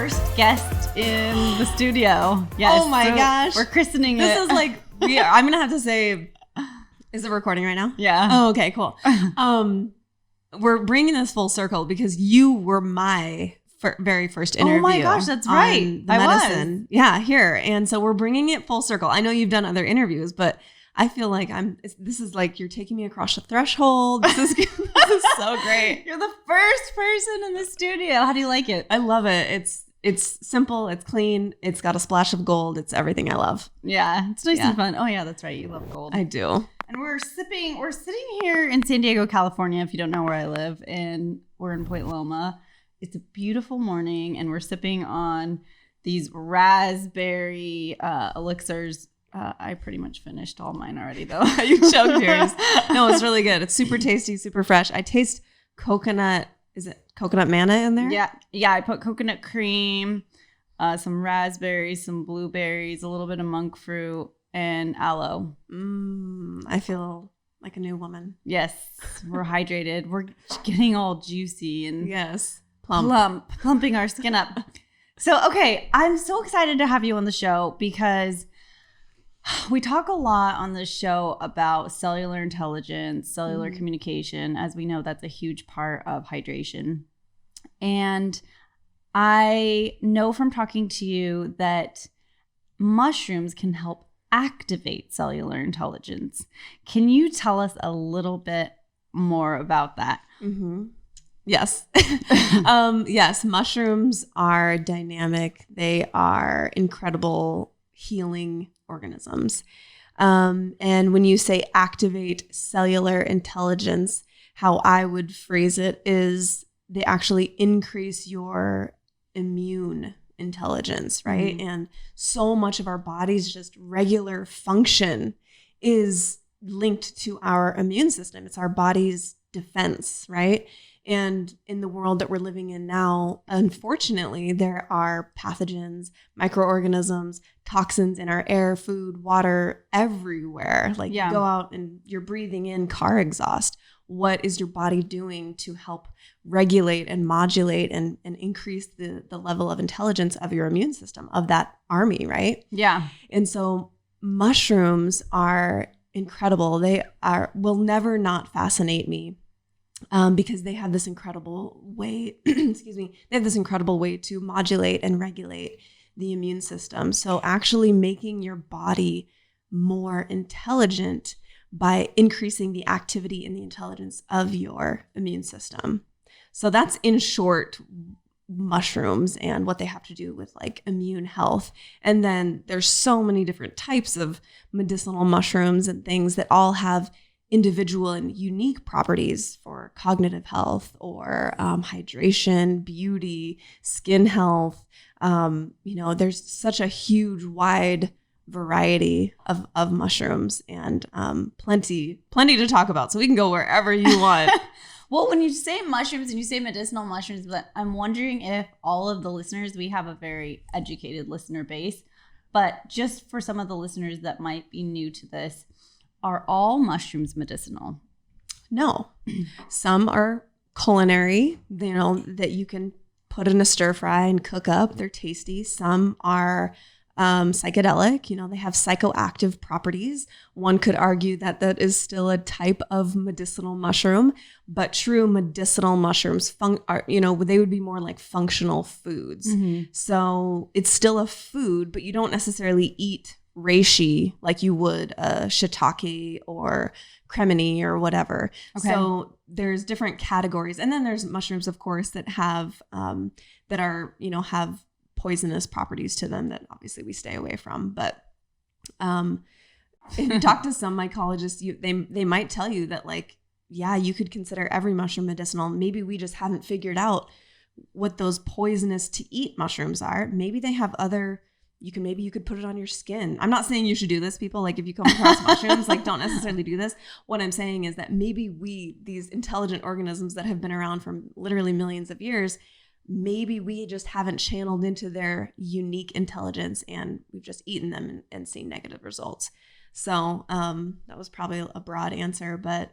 first guest in the studio. Yes. Oh my gosh. We're christening it. This is like, I'm going to have to say, is it recording right now? Yeah. Oh, okay, cool. We're bringing this full circle because you were my very first interview. Oh my gosh, that's right. The medicine. Yeah, here. And so we're bringing it full circle. I know you've done other interviews, but I feel like this is like you're taking me across the threshold. This is so great. You're the first person in the studio. How do you like it? I love it. It's simple. It's clean. It's got a splash of gold. It's everything I love. Yeah, it's nice and fun. Oh yeah, that's right. You love gold. I do. And we're sitting here in San Diego, California, if you don't know where I live, and we're in Point Loma. It's a beautiful morning, and we're sipping on these raspberry elixirs. I pretty much finished all mine already, though. You choked yours. No, it's really good. It's super tasty, super fresh. I taste coconut. Is it coconut manna in there? Yeah. I put coconut cream, some raspberries, some blueberries, a little bit of monk fruit, and aloe. I feel like a new woman. Yes, we're hydrated. We're getting all juicy and plumping our skin up. So, okay, I'm so excited to have you on the show because we talk a lot on this show about cellular intelligence, cellular communication. As we know, that's a huge part of hydration. And I know from talking to you that mushrooms can help activate cellular intelligence. Can you tell us a little bit more about that? Mm-hmm. Yes. Yes. Mushrooms are dynamic. They are incredible healing organisms. And when you say activate cellular intelligence, how I would phrase it is they actually increase your immune intelligence, right? Mm-hmm. And so much of our body's just regular function is linked to our immune system. It's our body's defense, right? And in the world that we're living in now, unfortunately, there are pathogens, microorganisms, toxins in our air, food, water, everywhere. Like you go out and you're breathing in car exhaust. What is your body doing to help regulate and modulate and increase the level of intelligence of your immune system, of that army, right? Yeah. And so mushrooms are incredible. They will never not fascinate me. Because they have this incredible way, they have this incredible way to modulate and regulate the immune system. So actually making your body more intelligent by increasing the activity and the intelligence of your immune system. So that's in short mushrooms and what they have to do with like immune health. And then there's so many different types of medicinal mushrooms and things that all have individual and unique properties for cognitive health or hydration, beauty, skin health. There's such a huge, wide variety of mushrooms and plenty to talk about. So we can go wherever you want. Well, when you say mushrooms and you say medicinal mushrooms, but I'm wondering if all of the listeners, we have a very educated listener base, but just for some of the listeners that might be new to this, are all mushrooms medicinal? No. Some are culinary, that you can put in a stir fry and cook up. They're tasty. Some are psychedelic. They have psychoactive properties. One could argue that is still a type of medicinal mushroom, but true medicinal mushrooms they would be more like functional foods. Mm-hmm. So it's still a food, but you don't necessarily eat reishi like you would a shiitake or cremini or whatever. Okay. So there's different categories, and then there's mushrooms, of course, that have have poisonous properties to them that obviously we stay away from. But if you talk to some mycologists, they might tell you that you could consider every mushroom medicinal. Maybe we just haven't figured out what those poisonous to eat mushrooms are. Maybe they have other. You could put it on your skin. I'm not saying you should do this, people. Like if you come across mushrooms, don't necessarily do this. What I'm saying is that maybe these intelligent organisms that have been around for literally millions of years, maybe we just haven't channeled into their unique intelligence and we've just eaten them and seen negative results. So that was probably a broad answer, but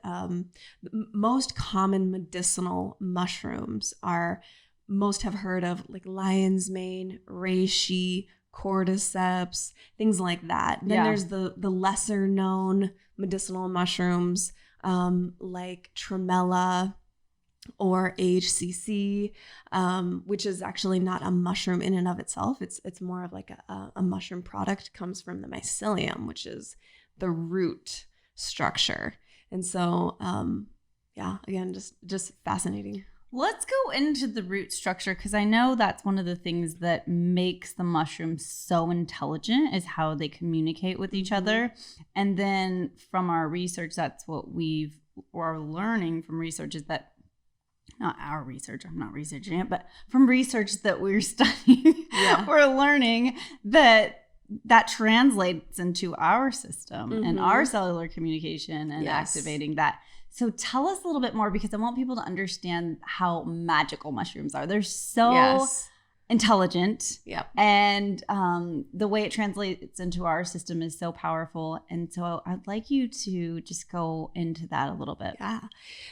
most common medicinal mushrooms are most have heard of like lion's mane, reishi, cordyceps, things like that. Then there's the lesser known medicinal mushrooms like Tremella or HCC, which is actually not a mushroom in and of itself. It's more of like a mushroom product. Comes from the mycelium, which is the root structure. And so, again, just fascinating. Let's go into the root structure, because I know that's one of the things that makes the mushrooms so intelligent is how they communicate with each other. And then from our research, that's what we're learning from research is that, not our research, I'm not researching it, but from research that we're studying, we're learning that translates into our system and our cellular communication and activating that. So tell us a little bit more, because I want people to understand how magical mushrooms are. They're so intelligent. And the way it translates into our system is so powerful. And so I'd like you to just go into that a little bit. Yeah.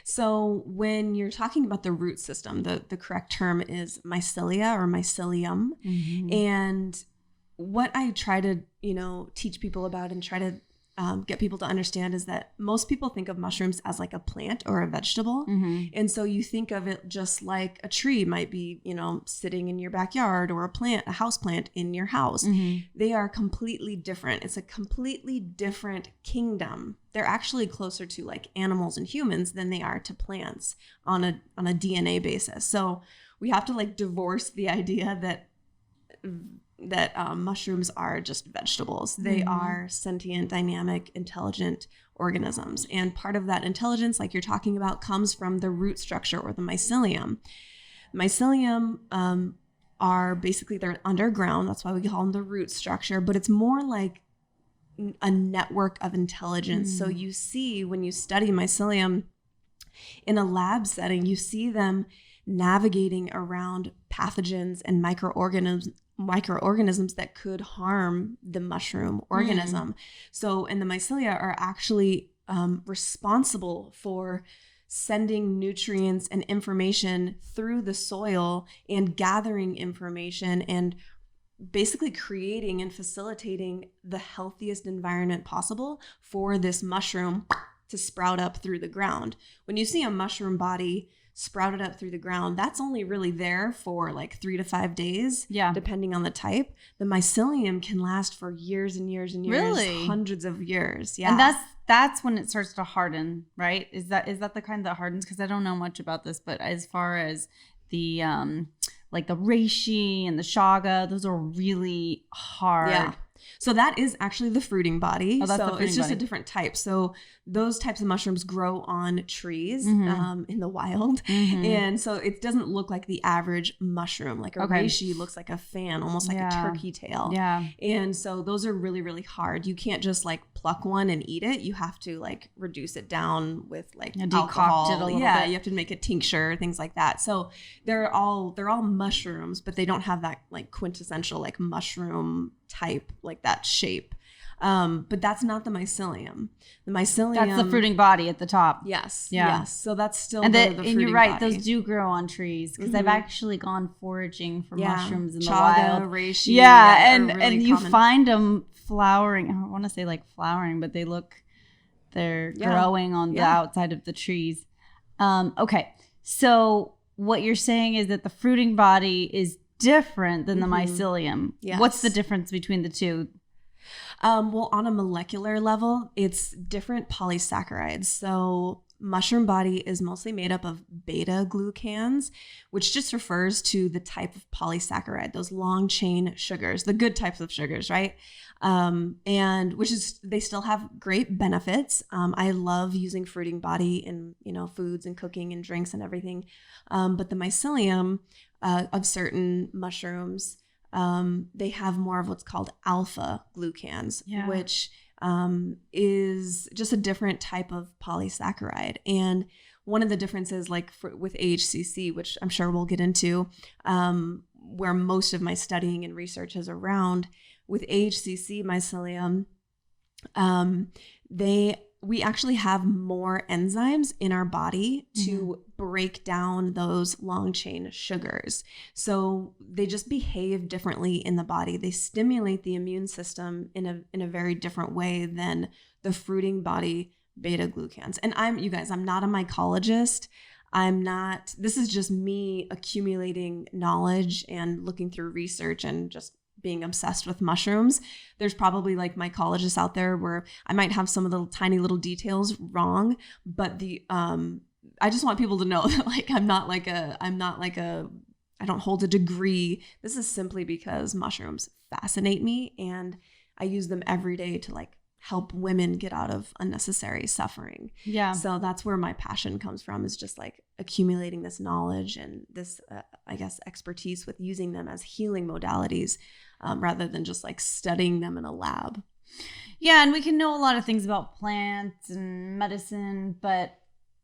So when you're talking about the root system, the correct term is mycelia or mycelium. And what I try to, teach people about and try to get people to understand is that most people think of mushrooms as like a plant or a vegetable. And so you think of it just like a tree might be, sitting in your backyard, or a house plant in your house. They are completely different. It's a completely different kingdom. They're actually closer to like animals and humans than they are to plants on a DNA basis. So we have to like divorce the idea that mushrooms are just vegetables. They are sentient, dynamic, intelligent organisms. And part of that intelligence, like you're talking about, comes from the root structure or the mycelium. Mycelium are basically, they're underground. That's why we call them the root structure. But it's more like a network of intelligence. So you see, when you study mycelium in a lab setting, you see them navigating around pathogens and microorganisms that could harm the mushroom organism. And the mycelia are actually responsible for sending nutrients and information through the soil and gathering information and basically creating and facilitating the healthiest environment possible for this mushroom to sprout up through the ground. When you see a mushroom body sprouted up through the ground, that's only really there for like 3 to 5 days, depending on the type. The mycelium can last for years and years and years, hundreds of years. And that's when it starts to harden, right? Is that the kind that hardens? Because I don't know much about this, but as far as the like the reishi and the chaga, those are really hard. So that is actually the fruiting body. Oh, that's the fruiting it's just body. A different type. So those types of mushrooms grow on trees in the wild. And so it doesn't look like the average mushroom. Like a reishi looks like a fan, almost like a turkey tail. And so those are really, really hard. You can't just like pluck one and eat it. You have to like reduce it down with like alcohol. Decoct it a little bit. You have to make a tincture, things like that. So they're all mushrooms, but they don't have that like quintessential like mushroom type, like that shape. But that's not the mycelium. The mycelium, that's the fruiting body at the top. Yes. Yeah. Yes. So that's still and the fruiting you're right. body. Those do grow on trees, because I've actually gone foraging for mushrooms in the chaga, wild. reishi. And really you common. find them flowering. I don't want to say like flowering, but they're growing on the outside of the trees. Okay. So what you're saying is that the fruiting body is different than the mycelium. Yes. What's the difference between the two? Well, on a molecular level, it's different polysaccharides. So mushroom body is mostly made up of beta glucans, which just refers to the type of polysaccharide, those long chain sugars, the good types of sugars, right? And which is, they still have great benefits. I love using fruiting body in, foods and cooking and drinks and everything. But the mycelium of certain mushrooms, they have more of what's called alpha glucans, which is just a different type of polysaccharide. And one of the differences, like with HCC, which I'm sure we'll get into, where most of my studying and research is around, with HCC mycelium, we actually have more enzymes in our body to break down those long chain sugars. So they just behave differently in the body. They stimulate the immune system in a very different way than the fruiting body beta glucans. And you guys, I'm not a mycologist. This is just me accumulating knowledge and looking through research and just being obsessed with mushrooms. There's probably like mycologists out there where I might have some of the tiny little details wrong, but I just want people to know that like I don't hold a degree. This is simply because mushrooms fascinate me and I use them every day to like help women get out of unnecessary suffering. Yeah. So that's where my passion comes from, is just like accumulating this knowledge and this, expertise with using them as healing modalities rather than just like studying them in a lab. Yeah. And we can know a lot of things about plants and medicine, but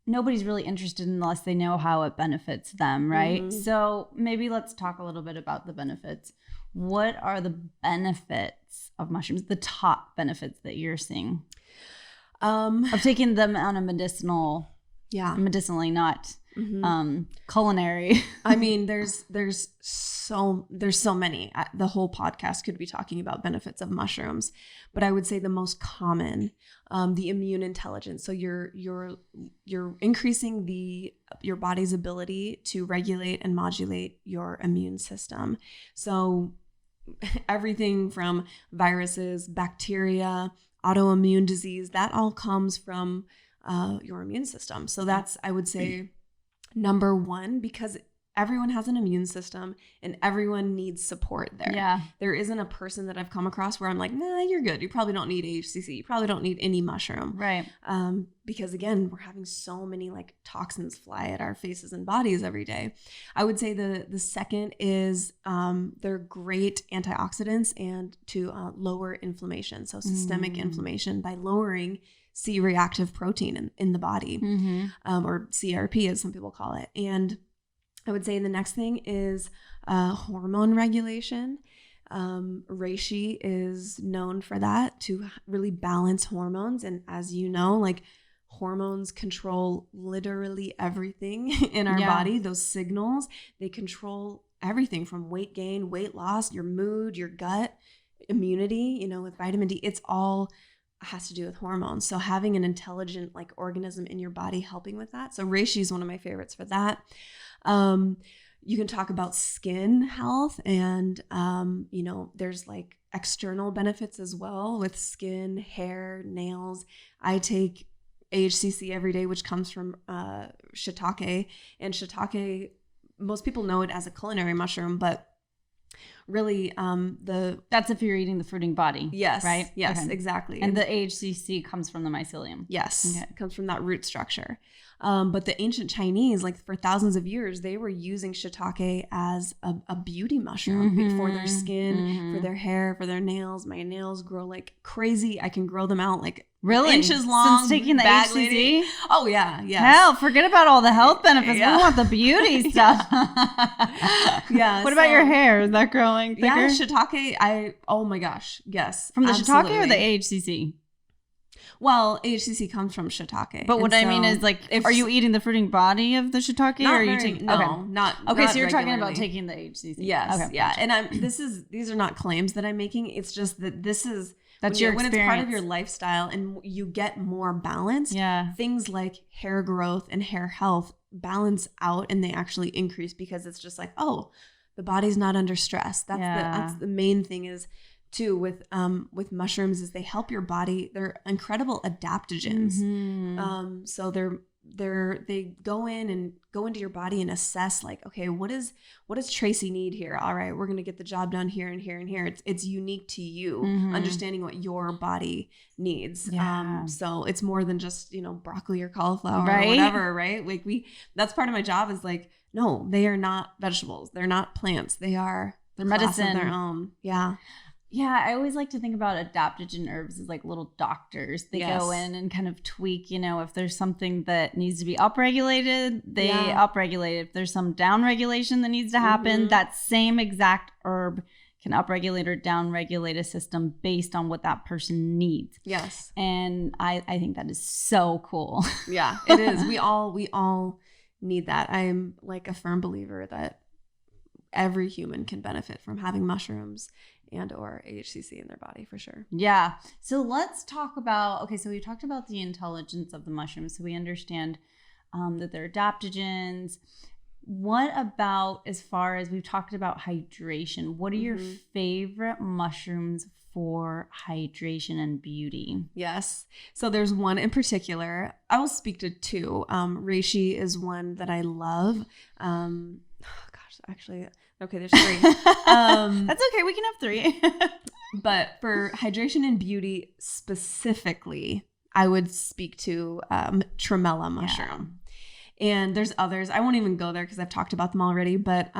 nobody's really interested unless they know how it benefits them, right? Mm-hmm. So maybe let's talk a little bit about the benefits. What are the benefits of mushrooms, the top benefits that you're seeing of taking them on a medicinally, not culinary? I mean, there's so many. The whole podcast could be talking about benefits of mushrooms, but I would say the most common, the immune intelligence. So you're increasing your body's ability to regulate and modulate your immune system. So everything from viruses, bacteria, autoimmune disease, that all comes from your immune system. So that's, I would say, number one, because everyone has an immune system and everyone needs support there. Yeah. There isn't a person that I've come across where I'm like, nah, you're good. You probably don't need HCC. You probably don't need any mushroom. Right. Because again, we're having so many like toxins fly at our faces and bodies every day. I would say the second is they're great antioxidants and to lower inflammation. So systemic inflammation by lowering C-reactive protein in the body, or CRP as some people call it. And I would say the next thing is hormone regulation. Reishi is known for that, to really balance hormones. And as you know, like hormones control literally everything in our body. Those signals, they control everything from weight gain, weight loss, your mood, your gut, immunity, with vitamin D. It's all has to do with hormones. So having an intelligent like organism in your body helping with that. So reishi is one of my favorites for that. You can talk about skin health and, there's like external benefits as well with skin, hair, nails. I take HCC every day, which comes from shiitake. And shiitake, most people know it as a culinary mushroom, but really that's if you're eating the fruiting body. Yes. Right? Yes, okay. Exactly. And the HCC comes from the mycelium. Yes. Okay. It comes from that root structure. But the ancient Chinese, like for thousands of years, they were using shiitake as a beauty mushroom for their skin, for their hair, for their nails. My nails grow like crazy. I can grow them out like really inches long. Since taking the HCC? Lady. Oh yeah. Yes. Hell, forget about all the health benefits. Yeah. We want the beauty stuff. Yeah. What about your hair? Is that growing thicker? Yeah, shiitake. Oh my gosh. Yes. From the shiitake or the HCC? Well, HCC comes from shiitake. But what I mean is, like, are you eating the fruiting body of the shiitake, or are you taking? No, okay. not. Okay, not so you're regularly. talking about taking the HCC. Yes, okay, yeah. And these are not claims that I'm making. It's just that this is that's when it's part of your lifestyle and you get more balance. Yeah, things like hair growth and hair health balance out, and they actually increase because it's just like, oh, the body's not under stress. That's the main thing is. Too with mushrooms is they help your body. They're incredible adaptogens. So they go into your body and assess like, okay, what does Tracy need here? All right, we're gonna get the job done here and here and here. It's unique to you, understanding what your body needs. Yeah. So it's more than just broccoli or cauliflower or whatever, right? Like that's part of my job is like, no, they are not vegetables. They're not plants. They're medicine of their own. Yeah. Yeah, I always like to think about adaptogen herbs as like little doctors. They go in and kind of tweak, if there's something that needs to be upregulated, they upregulate it. If there's some downregulation that needs to happen, that same exact herb can upregulate or downregulate a system based on what that person needs. Yes. And I think that is so cool. Yeah, it is. We all need that. I'm like a firm believer that every human can benefit from having mushrooms and or HCC in their body for sure. Yeah. So let's talk about, so we talked about the intelligence of the mushrooms. So we understand that they're adaptogens. What about, as far as we've talked about hydration, what are your favorite mushrooms for hydration and beauty? Yes. So there's one in particular. I will speak to two. Reishi is one that I love. Actually, okay, there's three. That's okay. We can have three. But for hydration and beauty specifically, I would speak to Tremella Mushroom. And there's others. I won't even go there because I've talked about them already. But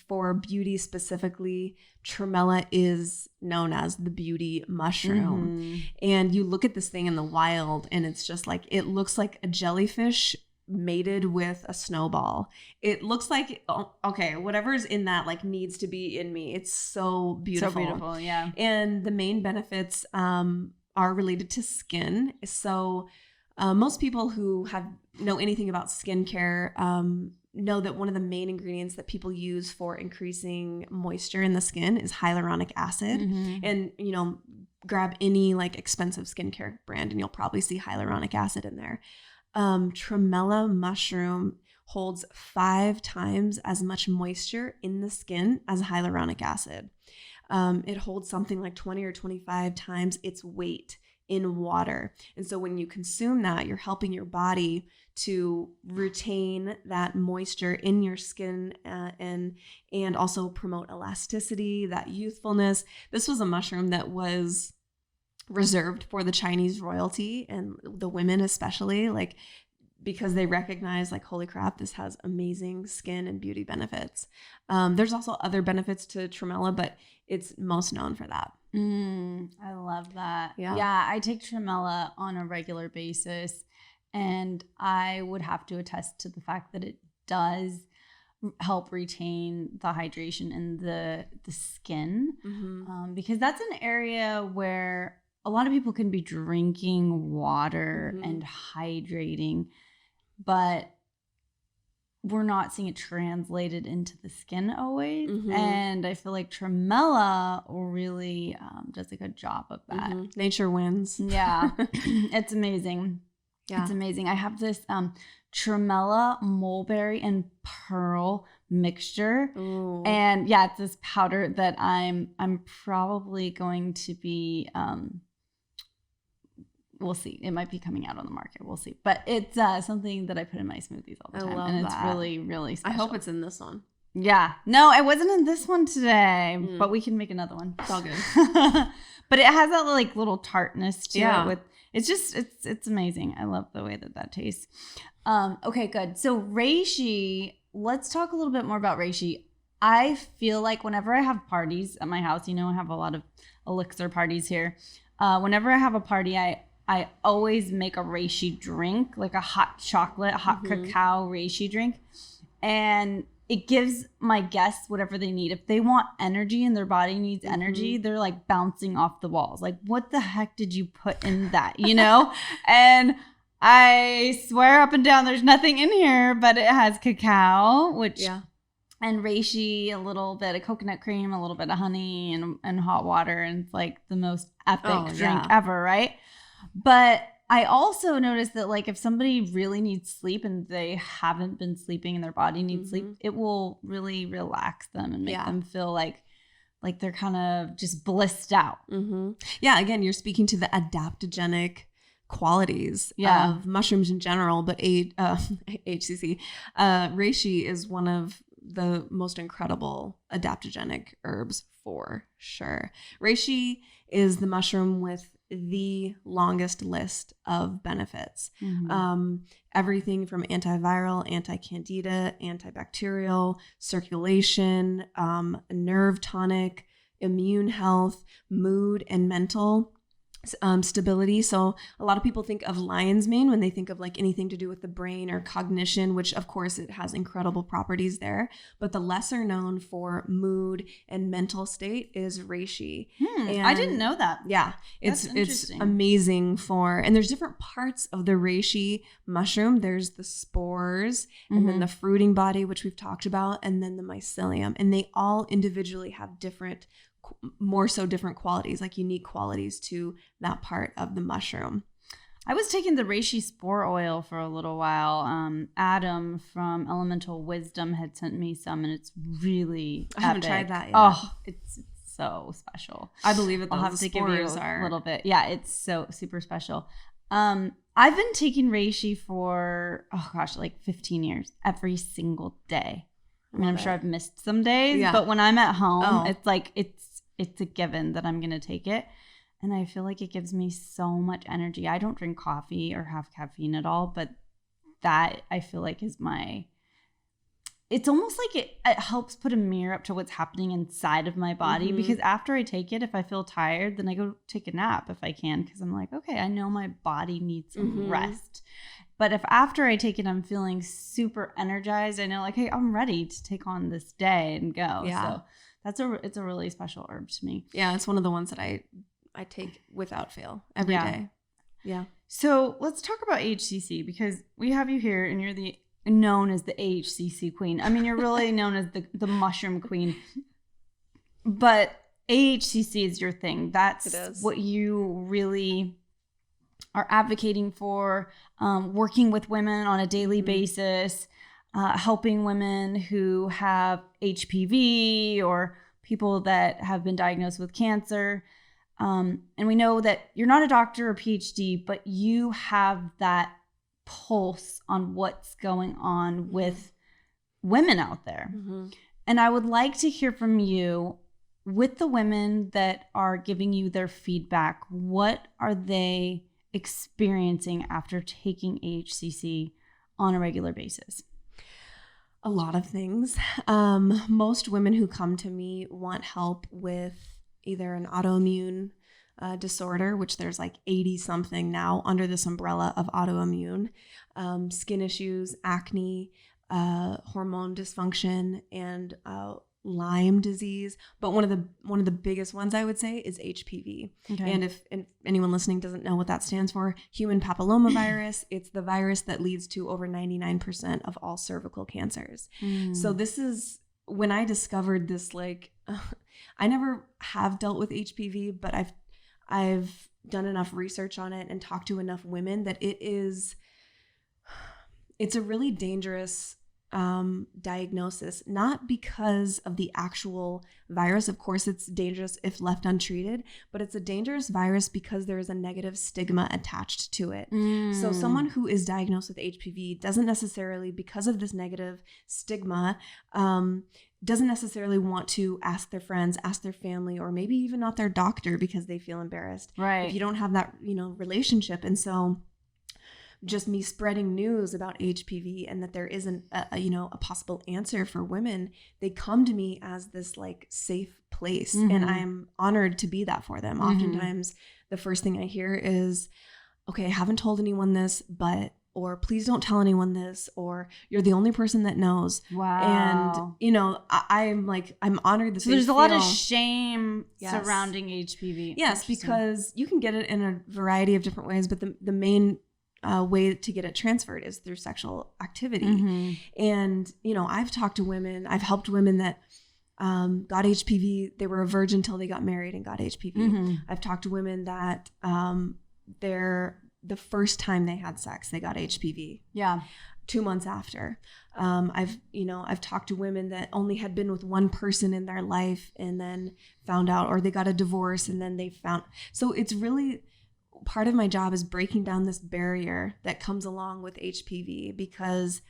for beauty specifically, Tremella is known as the beauty mushroom. And you look at this thing in the wild and it's just like, it looks like a jellyfish mated with a snowball. It looks like, whatever's in that like needs to be in me. It's so beautiful. So beautiful, yeah. And the main benefits are related to skin. So most people who know anything about skincare know that one of the main ingredients that people use for increasing moisture in the skin is hyaluronic acid. And, grab any like expensive skincare brand and you'll probably see hyaluronic acid in there. Tremella mushroom holds 5 times as much moisture in the skin as hyaluronic acid. It holds something like 20 or 25 times its weight in water. And so when you consume that, you're helping your body to retain that moisture in your skin and also promote elasticity, that youthfulness. This was a mushroom that was reserved for the Chinese royalty and the women especially, like because they recognize like, holy crap, this has amazing skin and beauty benefits. There's also other benefits to Tremella, but it's most known for that. I love that. Yeah, I take Tremella on a regular basis, and I would have to attest to the fact that it does help retain the hydration in the skin, because that's an area where a lot of people can be drinking water and hydrating, but we're not seeing it translated into the skin always. And I feel like Tremella really does a good job of that. Nature wins. Yeah. It's amazing. Yeah. It's amazing. I have this Tremella mulberry and pearl mixture. Ooh. And yeah, it's this powder that I'm probably going to be we'll see. It might be coming out on the market. We'll see. But it's something that I put in my smoothies all the time. And it's really, really special. I hope it's in this one. Yeah. No, it wasn't in this one today, but we can make another one. It's all good. But it has that like little tartness to it with it's amazing. I love the way that tastes. Okay, good. So reishi, let's talk a little bit more about reishi. I feel like whenever I have parties at my house, I have a lot of elixir parties here. Whenever I have a party, I always make a reishi drink, like a hot chocolate, hot cacao reishi drink. And it gives my guests whatever they need. If they want energy and their body needs energy, they're like bouncing off the walls. Like, what the heck did you put in that, And I swear up and down there's nothing in here, but it has cacao, and reishi, a little bit of coconut cream, a little bit of honey and hot water. And it's like the most epic drink ever, right? But I also noticed that like if somebody really needs sleep and they haven't been sleeping and their body needs sleep, it will really relax them and make them feel like they're kind of just blissed out. Yeah, again, you're speaking to the adaptogenic qualities of mushrooms in general, but HCC, reishi is one of the most incredible adaptogenic herbs for sure. Reishi is the mushroom with the longest list of benefits. Everything from antiviral, anti-candida, antibacterial, circulation, nerve tonic, immune health, mood, and mental. stability. So a lot of people think of lion's mane when they think of like anything to do with the brain or cognition, which of course it has incredible properties there. But the lesser known for mood and mental state is reishi. And I didn't know that. Yeah, it's amazing for, and there's different parts of the reishi mushroom. There's the spores and then the fruiting body, which we've talked about, and then the mycelium, and they all individually have different qualities, like unique qualities to that part of the mushroom. I was taking the reishi spore oil for a little while. Adam from Elemental Wisdom had sent me some, and it's really epic. I haven't tried that yet. Oh, it's so special. I believe it. I'll have to give you a little bit. Yeah, it's so super special. I've been taking reishi for, like 15 years, every single day. I mean, I'm sure I've missed some days, but when I'm at home, it's like, it's a given that I'm going to take it. And I feel like it gives me so much energy. I don't drink coffee or have caffeine at all, but that I feel like is it's almost like it helps put a mirror up to what's happening inside of my body, because after I take it, if I feel tired, then I go take a nap if I can, because I'm like, okay, I know my body needs some rest. But if after I take it, I'm feeling super energized, I know like, hey, I'm ready to take on this day and go. Yeah. So it's a really special herb to me. Yeah, it's one of the ones that I take without fail every day. Yeah. So let's talk about HCC, because we have you here and you're known as the Hcc Queen. I mean, you're really known as the Mushroom Queen. But AHCC is your thing. That's what you really are advocating for, working with women on a daily basis, helping women who have HPV or people that have been diagnosed with cancer. And we know that you're not a doctor or PhD, but you have that pulse on what's going on with women out there. And I would like to hear from you, with the women that are giving you their feedback, what are they experiencing after taking AHCC on a regular basis? A lot of things. Most women who come to me want help with either an autoimmune disorder, which there's like 80 something now under this umbrella of autoimmune, skin issues, acne, hormone dysfunction, and Lyme disease. But one of the biggest ones I would say is HPV. Okay. And if anyone listening doesn't know what that stands for, human papilloma virus, it's the virus that leads to over 99% of all cervical cancers. So this is when I discovered this, like, I never have dealt with HPV, but I've done enough research on it and talked to enough women that it's a really dangerous diagnosis, not because of the actual virus. Of course, it's dangerous if left untreated, but it's a dangerous virus because there is a negative stigma attached to it. So someone who is diagnosed with HPV doesn't necessarily, because of this negative stigma, doesn't necessarily want to ask their friends, ask their family, or maybe even not their doctor because they feel embarrassed. Right. If you don't have that, relationship. And so just me spreading news about HPV and that there isn't a possible answer for women, they come to me as this like safe place. And I'm honored to be that for them. Oftentimes the first thing I hear is, okay, I haven't told anyone this, or please don't tell anyone this, or you're the only person that knows. Wow. And, I'm honored. So there's a lot of shame surrounding HPV. Yes, because you can get it in a variety of different ways, but the main way to get it transferred is through sexual activity. And, I've talked to women, I've helped women that got HPV. They were a virgin until they got married and got HPV. I've talked to women that the first time they had sex, they got HPV. Yeah. 2 months after. I've talked to women that only had been with one person in their life and then found out, or they got a divorce and then they found. So it's really part of my job is breaking down this barrier that comes along with HPV, because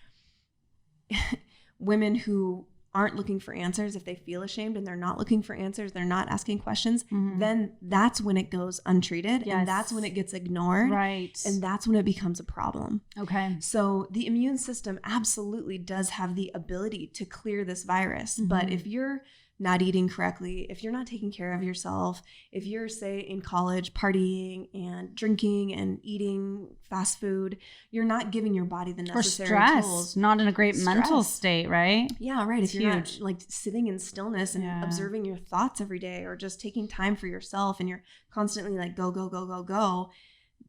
women who aren't looking for answers, if they feel ashamed and they're not looking for answers, they're not asking questions, then that's when it goes untreated. And that's when it gets ignored. Right. And that's when it becomes a problem. Okay. So the immune system absolutely does have the ability to clear this virus. But if you're not eating correctly, if you're not taking care of yourself, if you're, say, in college partying and drinking and eating fast food, you're not giving your body the necessary tools. Not in a great mental state, right? Yeah, right. If you're not like sitting in stillness and observing your thoughts every day, or just taking time for yourself, and you're constantly like go, go, go, go, go,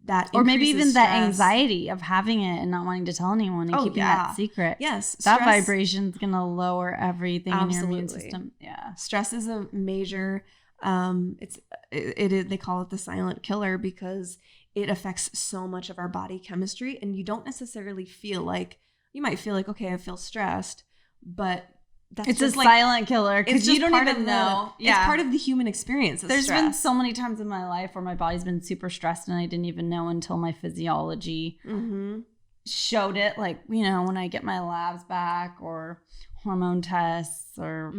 that or maybe even stress. That anxiety of having it and not wanting to tell anyone and keeping that secret. Yes, that vibration's gonna lower everything in your immune system. Stress is a major. They call it the silent killer because it affects so much of our body chemistry, and you don't necessarily feel like, you might feel like, okay, I feel stressed, but it's a silent killer because you don't even know. It's part of the human experience. There's been so many times in my life where my body's been super stressed and I didn't even know until my physiology showed it. Like, when I get my labs back or hormone tests or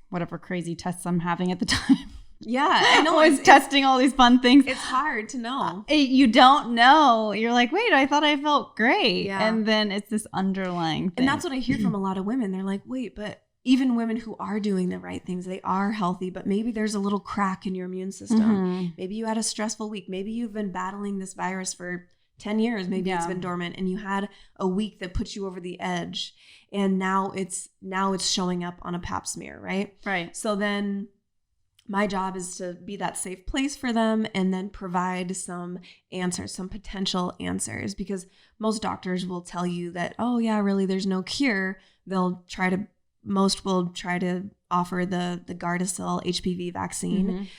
whatever crazy tests I'm having at the time. Yeah, I know. I was testing all these fun things. It's hard to know. You don't know. You're like, wait, I thought I felt great. Yeah. And then it's this underlying thing. And that's what I hear from a lot of women. They're like, wait, but even women who are doing the right things, they are healthy, but maybe there's a little crack in your immune system. Maybe you had a stressful week. Maybe you've been battling this virus for 10 years. Maybe it's been dormant, and you had a week that put you over the edge, and now it's showing up on a pap smear, right? Right. So then my job is to be that safe place for them and then provide some answers, some potential answers, because most doctors will tell you that, oh yeah, really, there's no cure. Most will try to offer the Gardasil HPV vaccine.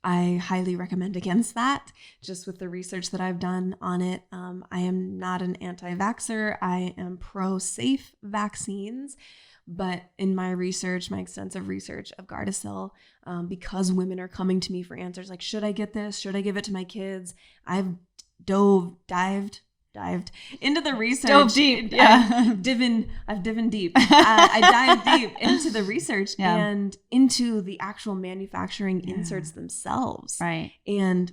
I highly recommend against that, just with the research that I've done on it. I am not an anti-vaxxer. I am pro-safe vaccines. But in my research, my extensive research of Gardasil, because women are coming to me for answers like, should I get this? Should I give it to my kids? I've dived into the research. Dove deep. Yeah. I've divin deep. I dived deep into the research and into the actual manufacturing inserts themselves. Right. And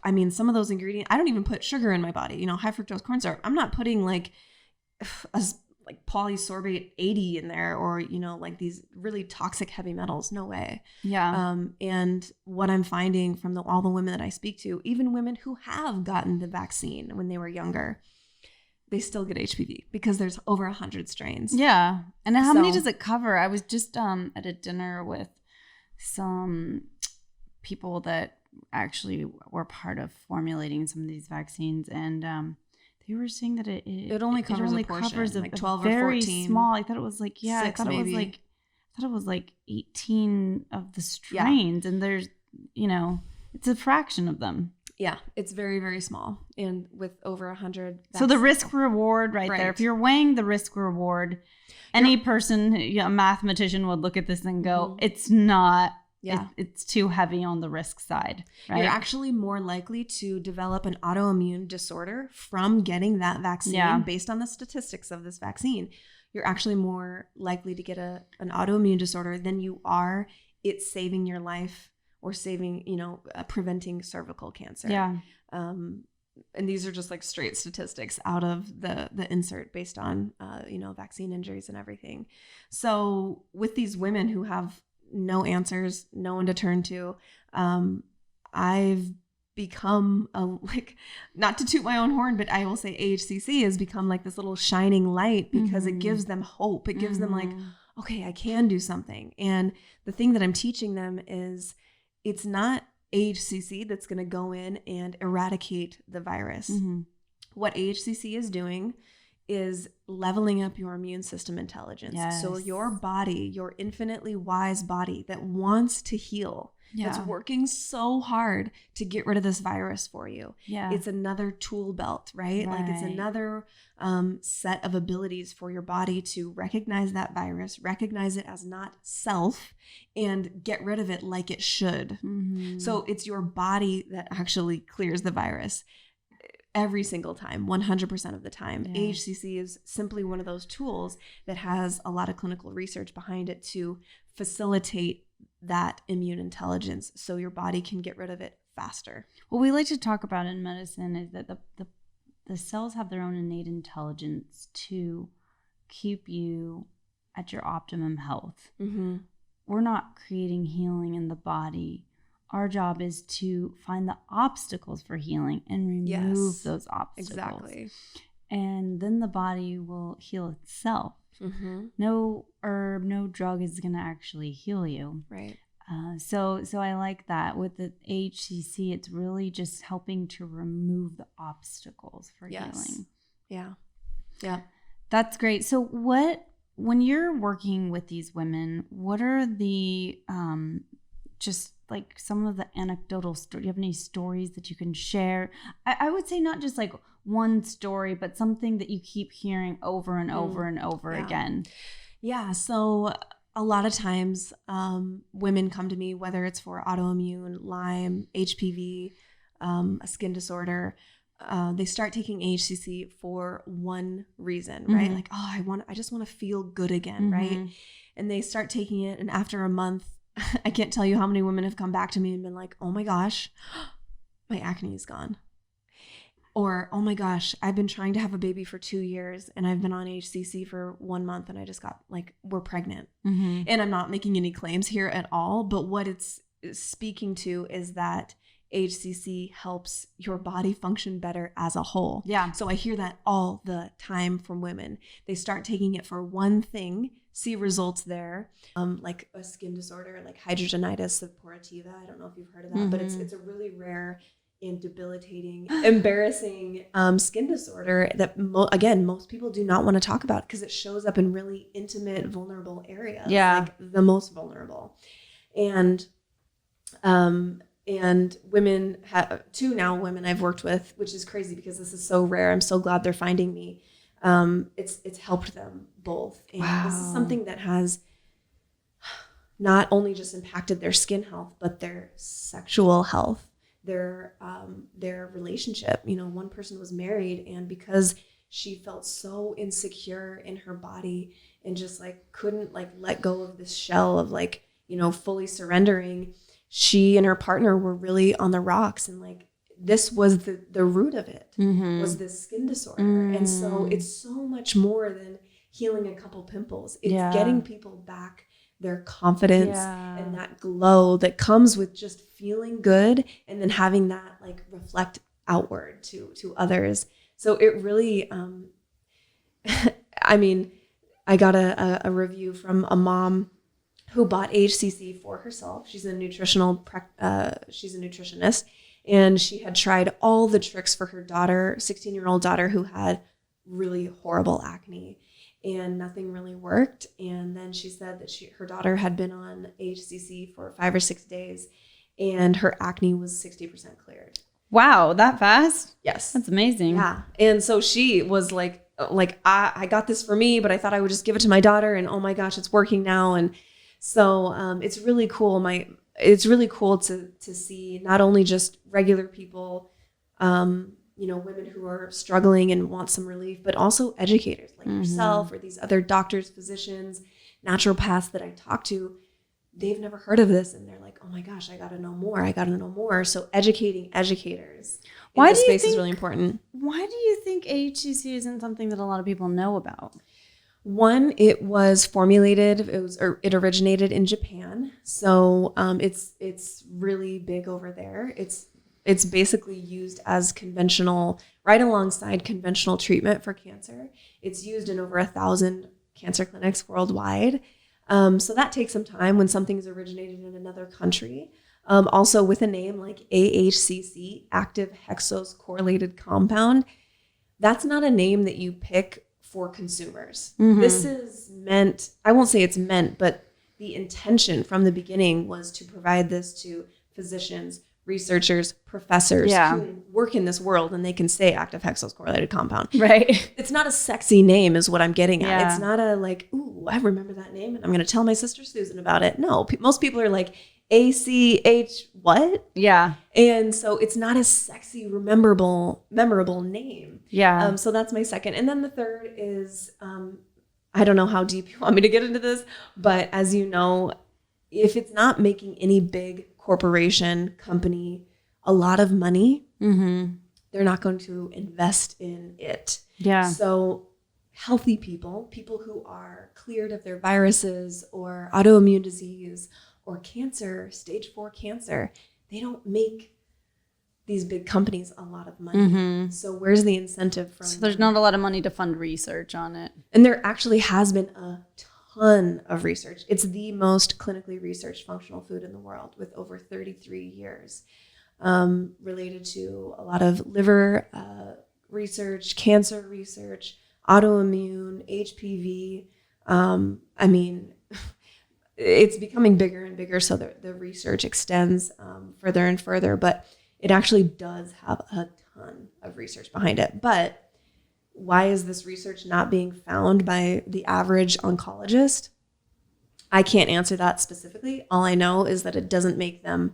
I mean, some of those ingredients, I don't even put sugar in my body, high fructose corn syrup. I'm not putting like polysorbate 80 in there, or, like these really toxic heavy metals. No way. Yeah. And what I'm finding from all the women that I speak to, even women who have gotten the vaccine when they were younger, they still get HPV because there's over 100 strains. Yeah. And how many does it cover? I was just at a dinner with some people that actually were part of formulating some of these vaccines, and they were saying that it only covers a portion, like 12 or 14. Very small. I thought it was like, I thought it was like 18 of the strains, and there's, it's a fraction of them. Yeah, it's very, very small, and with over 100. So the risk reward right there. If you're weighing the risk reward, any person, a mathematician would look at this and go, it's not. Yeah, it's too heavy on the risk side, right? You're actually more likely to develop an autoimmune disorder from getting that vaccine based on the statistics of this vaccine. You're actually more likely to get an autoimmune disorder than you are it saving your life or saving, preventing cervical cancer. Yeah. And these are just like straight statistics out of the insert based on, vaccine injuries and everything. So with these women who have no answers, no one to turn to, I've become not to toot my own horn, but I will say AHCC has become like this little shining light because it gives them hope. It gives them like, okay, I can do something. And the thing that I'm teaching them is it's not AHCC that's going to go in and eradicate the virus. What AHCC is doing is leveling up your immune system intelligence. Yes. So your body, your infinitely wise body that wants to heal, that's working so hard to get rid of this virus for you. Yeah. It's another tool belt, right? Like it's another set of abilities for your body to recognize that virus, recognize it as not self, and get rid of it like it should. So it's your body that actually clears the virus. Every single time, 100% of the time. AHCC is simply one of those tools that has a lot of clinical research behind it to facilitate that immune intelligence so your body can get rid of it faster. What we like to talk about in medicine is that the cells have their own innate intelligence to keep you at your optimum health. Mm-hmm. We're not creating healing in the body. Our job is to find the obstacles for healing and remove those obstacles. Exactly. And then the body will heal itself. Mm-hmm. No herb, no drug is going to actually heal you. Right. So I like that. With the HCC, it's really just helping to remove the obstacles for healing. Yeah. Yeah. That's great. So when you're working with these women, what are the, just like some of the anecdotal stories? Do you have any stories that you can share? I would say not just like one story, but something that you keep hearing over and over and over again. Yeah. So a lot of times women come to me, whether it's for autoimmune, Lyme, HPV, a skin disorder. They start taking HCC for one reason, right? Like, I just want to feel good again, right? And they start taking it, and after a month, I can't tell you how many women have come back to me and been like, oh my gosh, my acne is gone. Or, oh my gosh, I've been trying to have a baby for 2 years and I've been on HCC for 1 month and I just got we're pregnant. And I'm not making any claims here at all, but what it's speaking to is that HCC helps your body function better as a whole. Yeah. So I hear that all the time from women. They start taking it for one thing, see results there, like a skin disorder, like hidradenitis suppurativa. I don't know if you've heard of that, but it's a really rare and debilitating, embarrassing skin disorder that, again, most people do not want to talk about because it shows up in really intimate, vulnerable areas. Yeah. Like the most vulnerable. And women have women I've worked with, which is crazy because this is so rare. I'm so glad they're finding me. It's helped them both. And this is something that has not only just impacted their skin health, but their sexual health, their relationship. You know, one person was married, and because she felt so insecure in her body and just couldn't let go of this shell of fully surrendering, she and her partner were really on the rocks, and this was the root of it, was this skin disorder. And so it's so much more than healing a couple pimples. It's getting people back their confidence and that glow that comes with just feeling good, and then having that reflect outward to others. So it really, I mean, I got a review from a mom who bought HCC for herself. She's a nutritionist, and she had tried all the tricks for her daughter, 16-year-old daughter, who had really horrible acne, and nothing really worked. And then she said that her daughter had been on HCC for 5 or 6 days, and her acne was 60% cleared. Wow, that fast? Yes. That's amazing. Yeah. And so she was I got this for me, but I thought I would just give it to my daughter, and oh my gosh, it's working now. And so it's really cool. It's really cool to see not only just regular people, women who are struggling and want some relief, but also educators like yourself or these other doctors, physicians, naturopaths that I talk to. They've never heard of this, and they're like, oh my gosh, I got to know more. So educating educators in this space is really important. Why do you think HCC isn't something that a lot of people know about? One, it was formulated, it originated in Japan. So it's really big over there. It's basically used as conventional, right alongside conventional treatment for cancer. It's used in over 1,000 cancer clinics worldwide. So that takes some time when something's originated in another country. Also with a name like AHCC, active hexose correlated compound, that's not a name that you pick for consumers. This is meant, I won't say it's meant, but the intention from the beginning was to provide this to physicians, researchers, professors who work in this world, and they can say active hexose correlated compound. Right. It's not a sexy name is what I'm getting at. Yeah. It's not a ooh, I remember that name and I'm going to tell my sister Susan about it. No, most people are like, ACH what? Yeah. And so it's not a sexy, memorable name. Yeah. So that's my second. And then the third is, I don't know how deep you want me to get into this, but as you know, if it's not making any big corporation, company a lot of money, they're not going to invest in it. Yeah. So healthy people who are cleared of their viruses or autoimmune disease or cancer, stage 4 cancer, they don't make these big companies a lot of money. Mm-hmm. So where's the incentive from? So there's not a lot of money to fund research on it. And there actually has been a ton of research. It's the most clinically researched functional food in the world with over 33 years related to a lot of liver research, cancer research, autoimmune, HPV. I mean, it's becoming bigger and bigger, so the research extends further and further, but it actually does have a ton of research behind it. But why is this research not being found by the average oncologist? I can't answer that specifically. All I know is that it doesn't have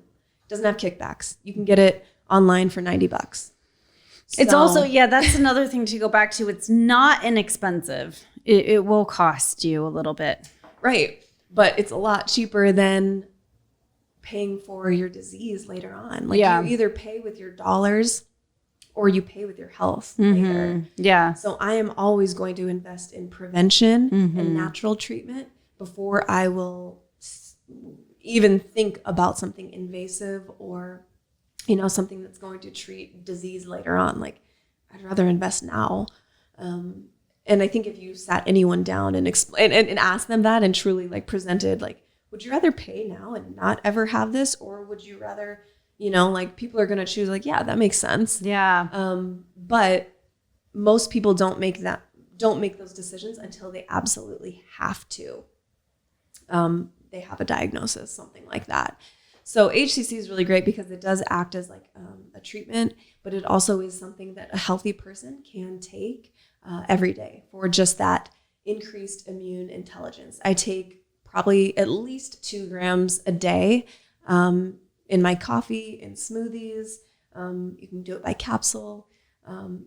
kickbacks. You can get it online for $90. It's also, that's another thing to go back to. It's not inexpensive. It will cost you a little bit. Right. But it's a lot cheaper than paying for your disease later on. Like you either pay with your dollars or you pay with your health later. Yeah. So I am always going to invest in prevention and natural treatment before I will even think about something invasive or, something that's going to treat disease later on. Like I'd rather invest now. And I think if you sat anyone down and explain and ask them that and truly like presented, like, would you rather pay now and not ever have this? Or would you rather, like people are going to choose like, yeah, that makes sense. Yeah. But most people don't make those decisions until they absolutely have to. They have a diagnosis, something like that. So HCC is really great because it does act as like a treatment, but it also is something that a healthy person can take every day for just that increased immune intelligence. I take probably at least 2 grams a day in my coffee, in smoothies. You can do it by capsule,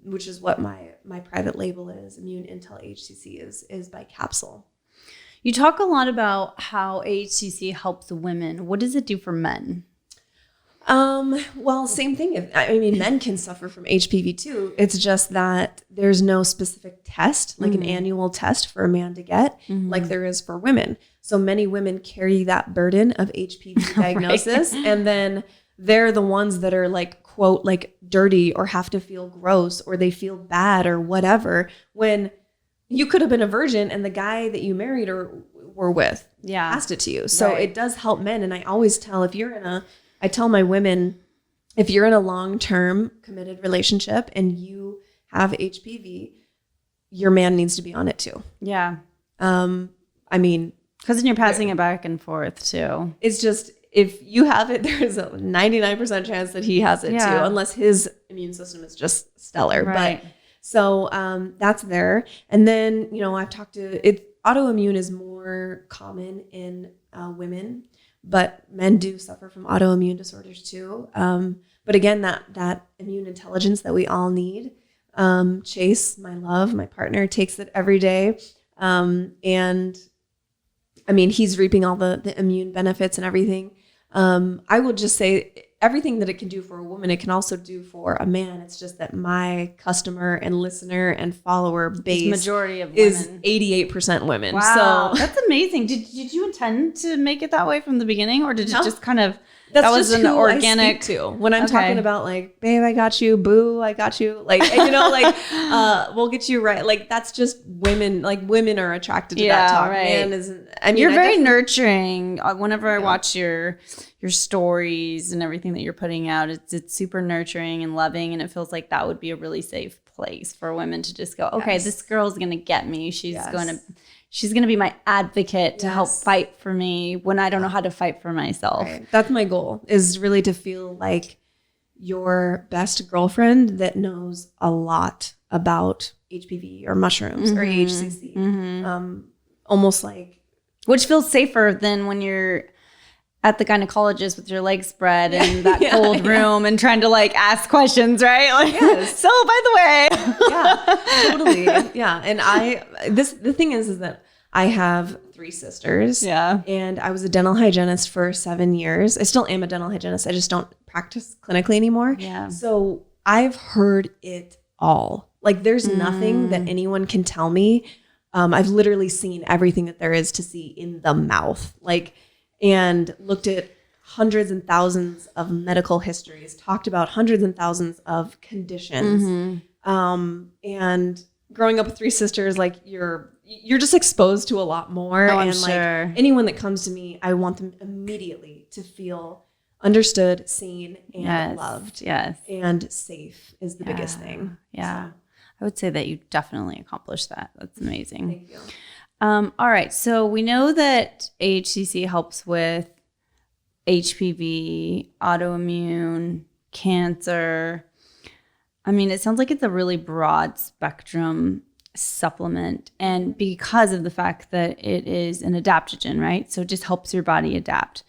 which is what my private label is. Immune Intel HCC is by capsule. You talk a lot about how HCC helps women. What does it do for men? Well, same thing. Men can suffer from HPV too. It's just that there's no specific test, like an annual test for a man to get, like there is for women. So many women carry that burden of HPV diagnosis, right. And then they're the ones that are like, quote, like dirty or have to feel gross or they feel bad or whatever, when you could have been a virgin and the guy that you married or were with passed it to you. So It does help men. And I always tell, I tell my women, if you're in a long-term committed relationship and you have HPV, your man needs to be on it too. Yeah. Because then you're passing it back and forth too. It's just, if you have it, there's a 99% chance that he has it too, unless his immune system is just stellar. Right. But so that's there. And then, I've talked to it. Autoimmune is more common in women, but men do suffer from autoimmune disorders too. But again, that immune intelligence that we all need. Chase, my partner, takes it every day. And he's reaping all the immune benefits and everything. I will just say everything that it can do for a woman, it can also do for a man. It's just that my customer and listener and follower base majority of women is 88% women. Wow, so that's amazing. Did you intend to make it that way from the beginning, or did it just kind of? That was an organic too. When I'm talking about like, babe, I got you, boo, I got you. Like, we'll get you right. Like, that's just women. Like, women are attracted to that talk. Right. Man isn't. You're very nurturing. Whenever I watch your stories and everything that you're putting out, it's super nurturing and loving, and it feels like that would be a really safe place for women to just go, okay, this girl's gonna get me. She's going to be my advocate to help fight for me when I don't know how to fight for myself. Right. That's my goal, is really to feel like your best girlfriend that knows a lot about HPV or mushrooms or HCC. Almost like. Which feels safer than when you're at the gynecologist with your legs spread in that cold room and trying to like ask questions, right? Like, so by the way. Totally. Yeah. And the thing is that I have 3 sisters. Yeah. And I was a dental hygienist for 7 years. I still am a dental hygienist. I just don't practice clinically anymore. Yeah. So I've heard it all. Like there's nothing that anyone can tell me. I've literally seen everything that there is to see in the mouth, like, and looked at hundreds and thousands of medical histories, talked about hundreds and thousands of conditions. And growing up with three sisters, like you're just exposed to a lot more. Oh, I'm and sure. like anyone that comes to me, I want them immediately to feel understood, seen, and loved. Yes. And safe is the biggest thing. Yeah. So. I would say that you definitely accomplished that. That's amazing. Thank you. All right. So we know that HCC helps with HPV, autoimmune, cancer. I mean, it sounds like it's a really broad spectrum supplement. And because of the fact that it is an adaptogen, right? So it just helps your body adapt.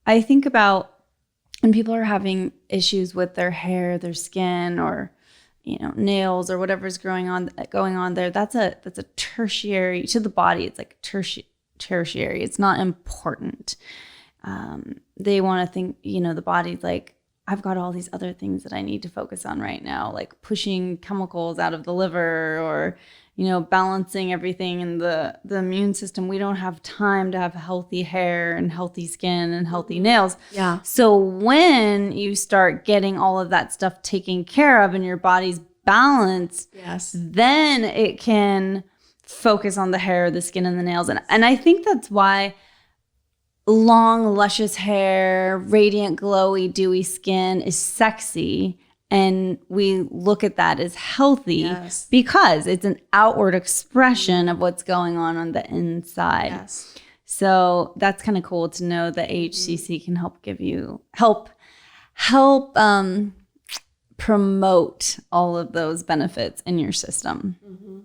I think about when people are having issues with their hair, their skin, or nails or whatever's going on there. That's a tertiary to the body. It's like tertiary. It's not important. They want to think, the body's like, I've got all these other things that I need to focus on right now, like pushing chemicals out of the liver or, balancing everything in the immune system. We don't have time to have healthy hair and healthy skin and healthy nails. Yeah. So when you start getting all of that stuff taken care of and your body's balanced, then it can focus on the hair, the skin, and the nails. And I think that's why long, luscious hair, radiant, glowy, dewy skin is sexy. And we look at that as healthy because it's an outward expression of what's going on the inside. Yes. So that's kind of cool to know that HCC can help give you help promote all of those benefits in your system. Mm-hmm.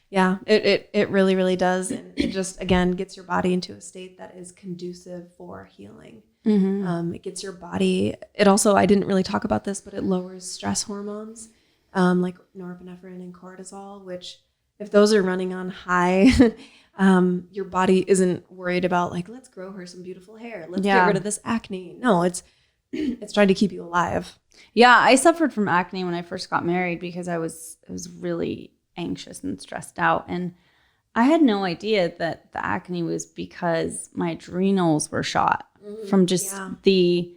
Yeah, it really, really does. And it just, again, gets your body into a state that is conducive for healing. It gets your body, it also, I didn't really talk about this, but it lowers stress hormones like norepinephrine and cortisol, which if those are running on high, your body isn't worried about like, let's grow her some beautiful hair. Let's get rid of this acne. No, it's trying to keep you alive. Yeah, I suffered from acne when I first got married because I was really anxious and stressed out. And I had no idea that the acne was because my adrenals were shot from just the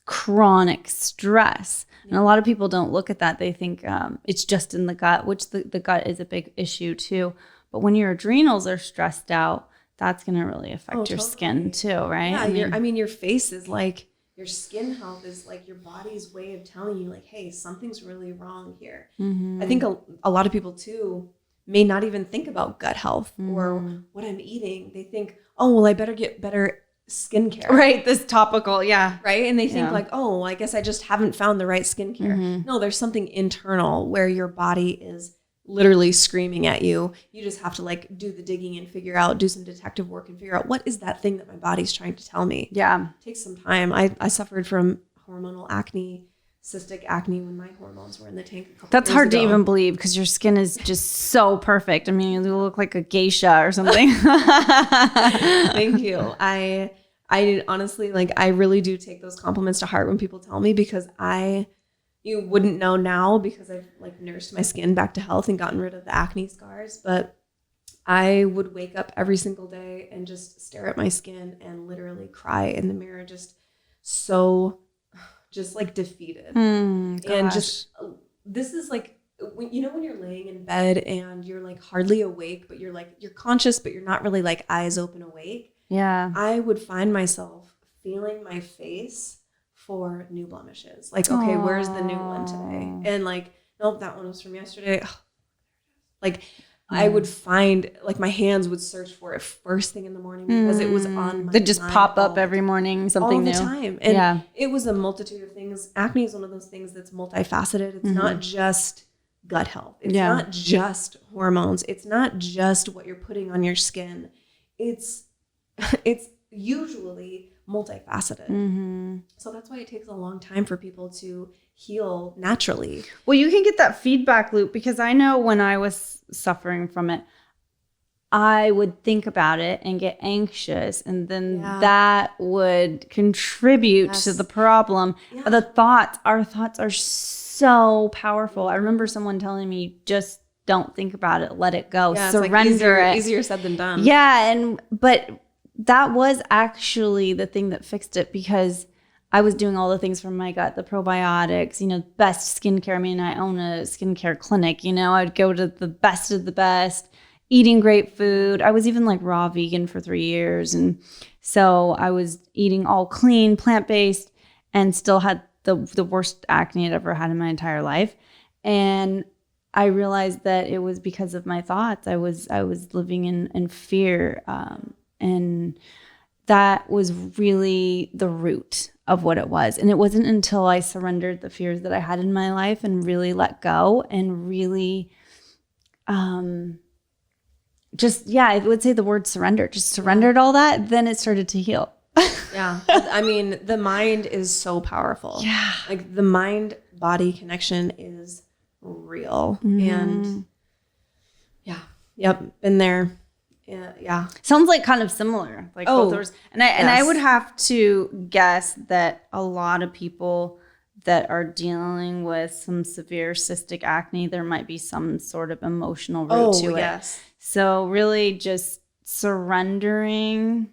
chronic stress. And a lot of people don't look at that. They think it's just in the gut, which the gut is a big issue too. But when your adrenals are stressed out, that's going to really affect your skin too, right? Yeah, I mean, your face is like, your skin health is like your body's way of telling you like, hey, something's really wrong here. I think a lot of people too may not even think about gut health or what I'm eating. They think, oh, well, I better get better skincare. Right. This topical. Yeah. Right. And they think like, oh, well, I guess I just haven't found the right skincare. No, there's something internal where your body is literally screaming at you. You just have to like do the digging and do some detective work and figure out what is that thing that my body's trying to tell me. Yeah. It takes some time. I suffered from hormonal acne, cystic acne when my hormones were in the tank a couple That's years hard ago. to even believe because your skin is just so perfect. I mean, you look like a geisha or something. Thank you. I honestly, like, I really do take those compliments to heart when people tell me because you wouldn't know now because I've like nursed my skin back to health and gotten rid of the acne scars. But I would wake up every single day and just stare at my skin and literally cry in the mirror, just like defeated. And just, this is like, when you're laying in bed and you're like hardly awake, but you're conscious, but you're not really like eyes open awake. Yeah. I would find myself feeling my face for new blemishes. Like, okay, where's the new one today? And like, nope, that one was from yesterday. Like, I would find, like, my hands would search for it first thing in the morning because it was on my They just mind pop up every morning, something new. All the time. And it was a multitude of things. Acne is one of those things that's multifaceted. It's not just gut health. It's not just hormones. It's not just what you're putting on your skin. It's usually multifaceted. So that's why it takes a long time for people to heal naturally. Well, you can get that feedback loop because I know when I was suffering from it, I would think about it and get anxious, and then that would contribute to the problem. Our thoughts are so powerful. I remember someone telling me just don't think about it. Let it go. Yeah, Surrender it's like it. Easier said than done. Yeah. But that was actually the thing that fixed it, because I was doing all the things from my gut, the probiotics, best skincare. I mean, I own a skincare clinic, I'd go to the best of the best, eating great food. I was even like raw vegan for 3 years. And so I was eating all clean, plant-based, and still had the worst acne I'd ever had in my entire life. And I realized that it was because of my thoughts. I was living in fear. And that was really the root of what it was. And it wasn't until I surrendered the fears that I had in my life and really let go and really I would say the word surrender, just surrendered all that, then it started to heal. Yeah. I mean, the mind is so powerful. Yeah. Like the mind-body connection is real. And been there. Yeah. Sounds like kind of similar. Like both those. And I would have to guess that a lot of people that are dealing with some severe cystic acne, there might be some sort of emotional root to it. Yes. So really just surrendering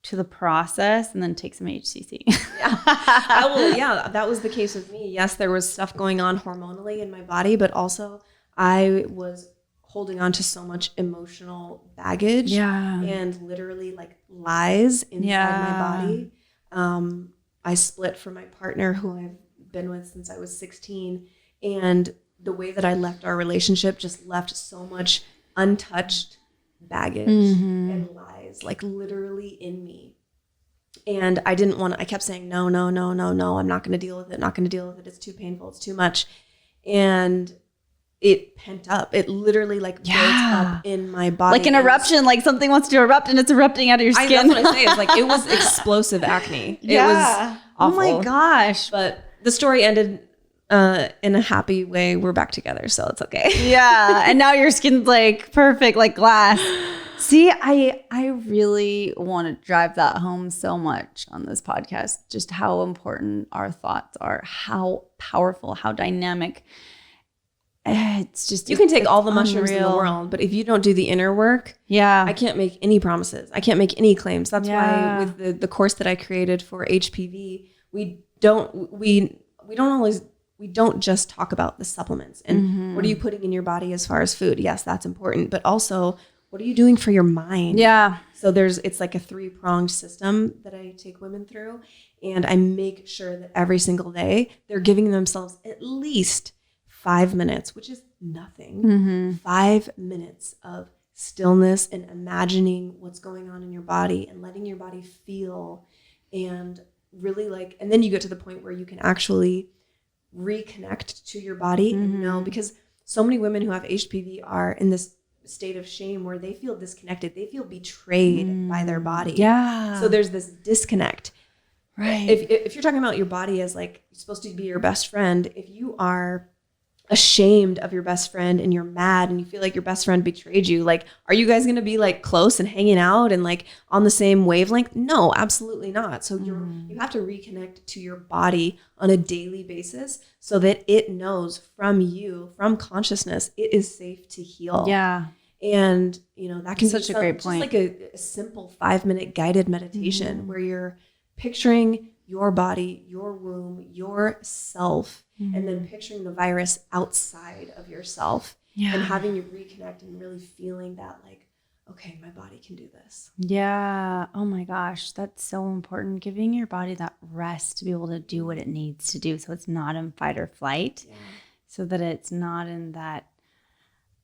to the process and then take some HCC. That was the case with me. Yes, there was stuff going on hormonally in my body, but also I was holding on to so much emotional baggage and literally like lies inside my body. I split from my partner, who I've been with since I was 16. And the way that I left our relationship just left so much untouched baggage and lies, like literally in me. And I didn't want to, I kept saying, no, I'm not going to deal with it. Not going to deal with it. It's too painful. It's too much. And it pent up. It literally like built up in my body. Like an eruption, like something wants to erupt and it's erupting out of your skin. That's what I say. It's like, it was explosive acne. It was awful. Oh my gosh. But the story ended in a happy way. We're back together, so it's okay. Yeah. And now your skin's like perfect, like glass. See, I really want to drive that home so much on this podcast, just how important our thoughts are, how powerful, how dynamic. It's just, you can take all the mushrooms in the world, but if you don't do the inner work, I can't make any promises. I can't make any claims. That's why with the course that I created for HPV, we don't just talk about the supplements and what are you putting in your body as far as food. Yes, that's important, but also what are you doing for your mind? Yeah. So it's like a 3-pronged system that I take women through, and I make sure that every single day they're giving themselves at least 5 minutes, which is nothing. 5 minutes of stillness and imagining what's going on in your body and letting your body feel, and really and then you get to the point where you can actually reconnect to your body and know, because so many women who have HPV are in this state of shame where they feel disconnected. They feel betrayed by their body. Yeah. So there's this disconnect. Right. If you're talking about your body as like you're supposed to be your best friend, if you are ashamed of your best friend and you're mad and you feel like your best friend betrayed you, like, are you guys going to be like close and hanging out and like on the same wavelength? No, absolutely not. So you have to reconnect to your body on a daily basis so that it knows from you, from consciousness, it is safe to heal. Yeah. And that can be such a great point. Just like a simple 5-minute guided meditation where you're picturing your body, your womb, yourself, and then picturing the virus outside of yourself and having you reconnect and really feeling that like, okay, my body can do this. Yeah. Oh my gosh. That's so important. Giving your body that rest to be able to do what it needs to do. So it's not in fight or flight, so that it's not in that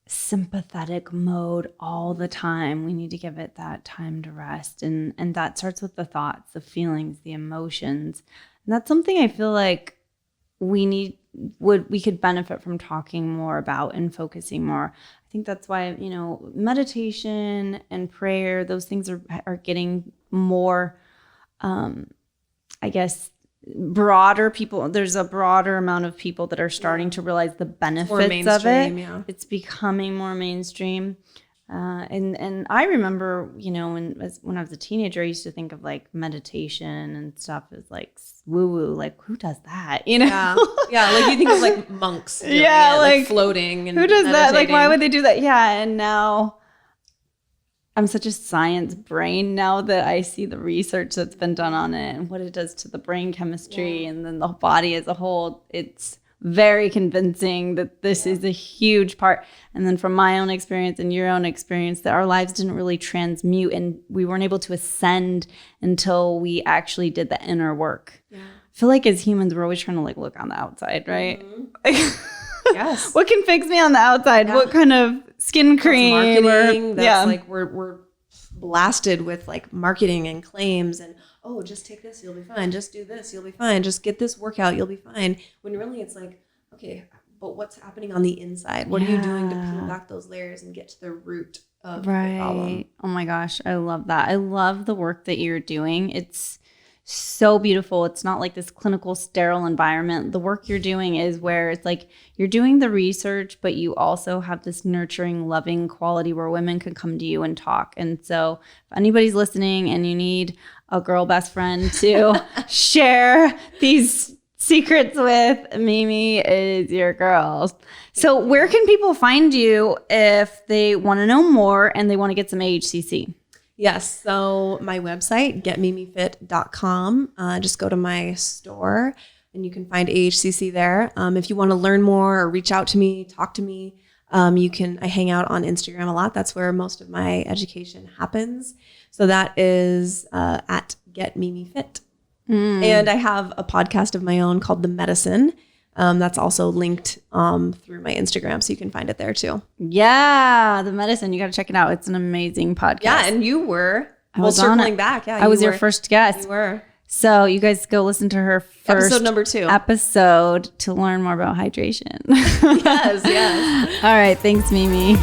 sympathetic mode all the time. We need to give it that time to rest. And that starts with the thoughts, the feelings, the emotions. And that's something I feel like we could benefit from talking more about and focusing more. I think that's why, meditation and prayer, those things are getting more, I guess, broader people. There's a broader amount of people that are starting to realize the benefits of it. Yeah. It's becoming more mainstream. And I remember, when I was a teenager, I used to think of like meditation and stuff as like woo woo. Like, who does that? Yeah. Like you think of like monks. Like floating. And who does meditating. that? Like, why would they do that? Yeah. And now I'm such a science brain now that I see the research that's been done on it and what it does to the brain chemistry and then the body as a whole. It's very convincing that this is a huge part. And then from my own experience and your own experience, that our lives didn't really transmute and we weren't able to ascend until we actually did the inner work. Yeah. I feel like as humans, we're always trying to like look on the outside, right? Mm-hmm. Yes. What can fix me on the outside? Yeah. What kind of skin cream? Marketing. That's like we're blasted with like marketing and claims and just take this, you'll be fine. Just do this, you'll be fine. Just get this workout, you'll be fine. When really it's like, okay, but what's happening on the inside? What are you doing to peel back those layers and get to the root of the problem? Oh my gosh, I love that. I love the work that you're doing. It's so beautiful. It's not like this clinical sterile environment. The work you're doing is where it's like you're doing the research, but you also have this nurturing, loving quality where women can come to you and talk. And so if anybody's listening and you need a girl best friend to share these secrets with, Mimi is your girl. So where can people find you if they want to know more and they want to get some AHCC? Yes. So my website, getmimifit.com. Just go to my store and you can find AHCC there. If you want to learn more or reach out to me, talk to me, I hang out on Instagram a lot. That's where most of my education happens. So that is at getmimifit. And I have a podcast of my own called The Medicine. That's also linked through my Instagram, so you can find it there too. Yeah, The Medicine. You got to check it out. It's an amazing podcast. Yeah, and you were. Circling back. Yeah, I was your first guest. You were. So you guys go listen to her first episode number 2 episode to learn more about hydration. Yes. All right. Thanks, Mimi.